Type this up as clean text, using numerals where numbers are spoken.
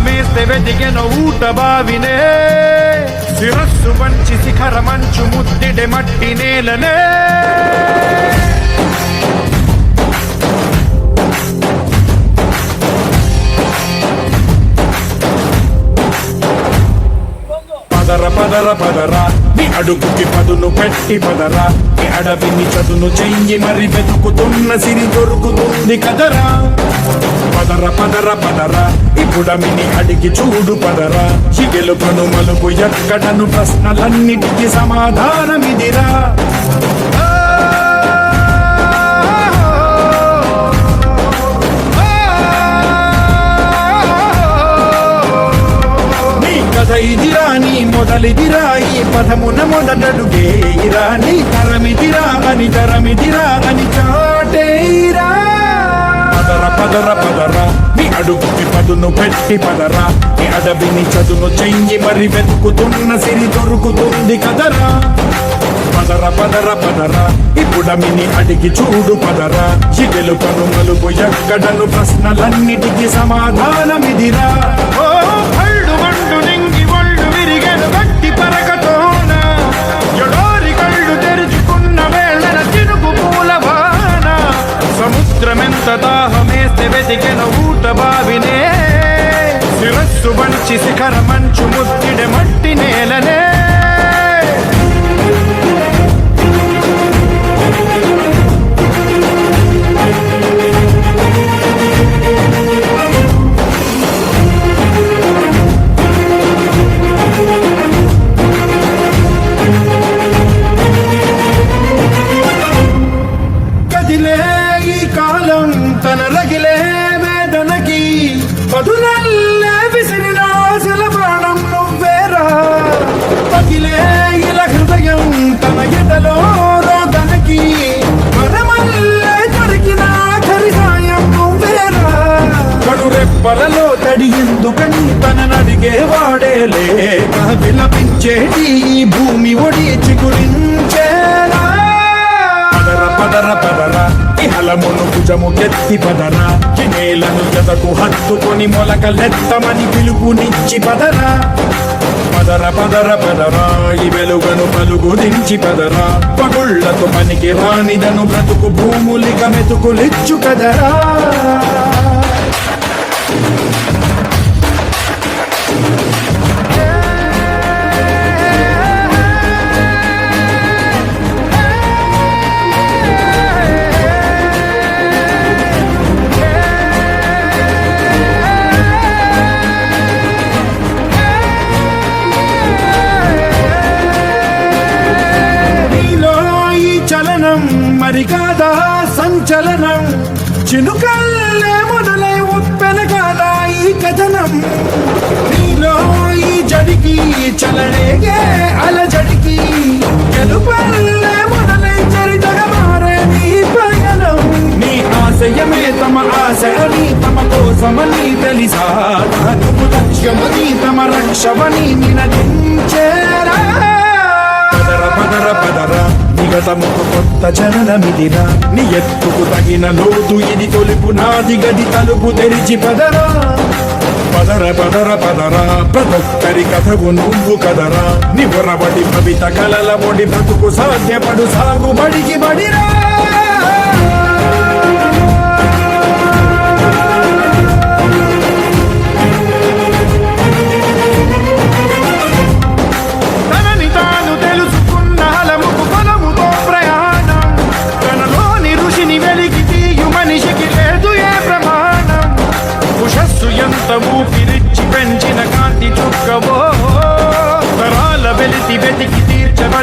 దాహమేస్తే వెతికెన ఊట బావినే శిరస్సు వంచి శిఖర మంచు ముద్దిడె మట్టి నేలనే పదర పదర పదరా నీ అడుగుకి పదును పెట్టి పదరా నీ అడవిని చదును చెయ్యి మరి వెతుకుతున్న సిరి దొరుకుతుంది కదరా పదర పదర పదరా ఇప్పుడమిని అడిగి చూడు పదరా చిగెలు పను మలుపు ఎక్కడను ప్రశ్నలన్నిటికీ సమాధానమిదిరా ఇదిరా నీ మొదలిదిరా ఈ పదమున మొదటడుగేయిరా నీ తరమిదిరా అని చాటేయిరా పదర పదర పదరా నీ అడుగుకి పదును పెట్టి పదరా నీ అడవిని చదును చెయ్యి మరి వెతుకుతున్న సిరి దొరుకుతుంది కదరా పదర పదర పదరా ఇప్పుడమిని అడిగి చూడు పదరా చిగెలు పను మలుపు ఎక్కడను ప్రశ్నలన్నిటికీ సమాధానమిదిరా ఓ హల్డు మండు నింగి ఒళ్ళు విరిగెను గట్టి పరకతోన ఎడోరి కళ్ళు తెరుచుకున్న వేళన తిరుగు పూలవాన సముద్రమెంత దాహమేస్తే వెతికెన ఊట బావినే శిరస్సు వంచి శిఖర మంచు ముద్దిడె మట్టి నేలనే తన రగిలే వేదనకి పదునల్లే విసిరినాశల ప్రాణం నువ్వేరా పగిలే ఇలా హృదయం తన ఎడలో రోదనకి మరమల్లే దొరికిన ఖరి సాయం నువ్వేరా కడురెప్పలలో తడి ఎందుకని తననడిగే వాడేలే విలపించేటి ఈ భూమి ఒడి చిగురించేరా పదర పదర పదరా ఇహలమును భుజము కెత్తి పదరా నేలను జతకు హత్తుకొని మొలకలెత్తమని పిలుపునిచ్చి పదరా పదర పదర పదరా ఈ వెలుగను పలుగు దించి పదరా పగుళ్లతో పనికి రానిదను బ్రతుకు భూములిక మెతుకులిచ్చు కదరా మరి కాదా సంచలనం చినుకల్లే మొదలై ఉప్పెన కాదా ఈ కథనం నీలో ఈ జడికి చలనేగే అలజడికి గెలుపల్లే మొదలై చరితగా మారే నీ పయనం నీ ఆశయమే తమ ఆశ అని తమ కోసమని తెలిసా నువ్వు లక్ష్యమని తమ రక్షమని నినదించేరా పదర పదర పదరా నిగతముకు కొత్త చలనమిదిరా నీ ఎత్తుకు తగిన లోతు ఇది తొలుపు నాది గది తలుపు తెరిచి పదరా పదర పదర పదరా ప్రతొక్కరి కథకు నువ్వు కదరా నివరబడి భవిత కలల ఒడి బ్రతుకు సాధ్యపడు సాగుబడికి బడిరా ఊపిరిచ్చి పెంచిన కాంతి చుక్కవో తరాల వెలితి వెతికి తీర్చబ